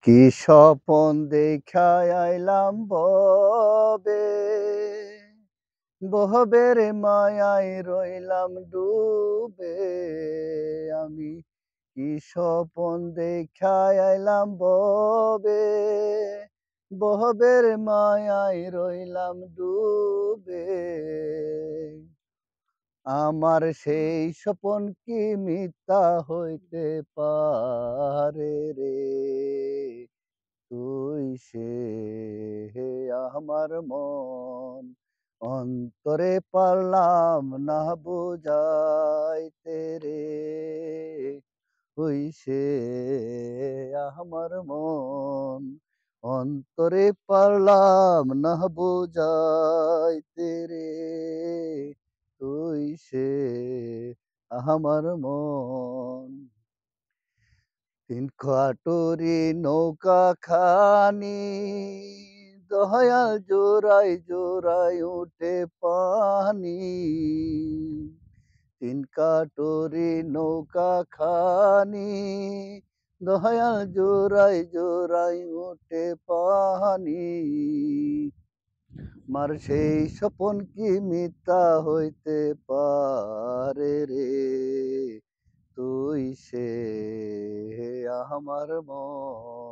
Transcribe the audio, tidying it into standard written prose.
কি স্বপন দেইখা আইলাম ববে, বহবের মায়ায় রইলাম ডুবে। আমি কি স্বপন দেইখা আইলাম ববে, বহবের মায়ায় রইলাম ডুবে। আমার সেই স্বপন কি মিথ্যা হইতে পারে রে? তুই সে আমার মন, অন্তরে পারলাম না বুঝাইতে রে। তুই সে আমার মন, অন্তরে পারলাম না বুঝাইতে রে। তুই সে আমার মন। তিন কাটুরি নৌকা খানি, দয়াল জোড়ায় জোড়ায় উঠে পানি। তিন কাটুরি নৌকা খানি, দয়াল জোড়ায় জোড়ায় উঠে পানি। মার সেই স্বপন কি মিথ্যা হইতে পারে রে? তুই সে আমার মন।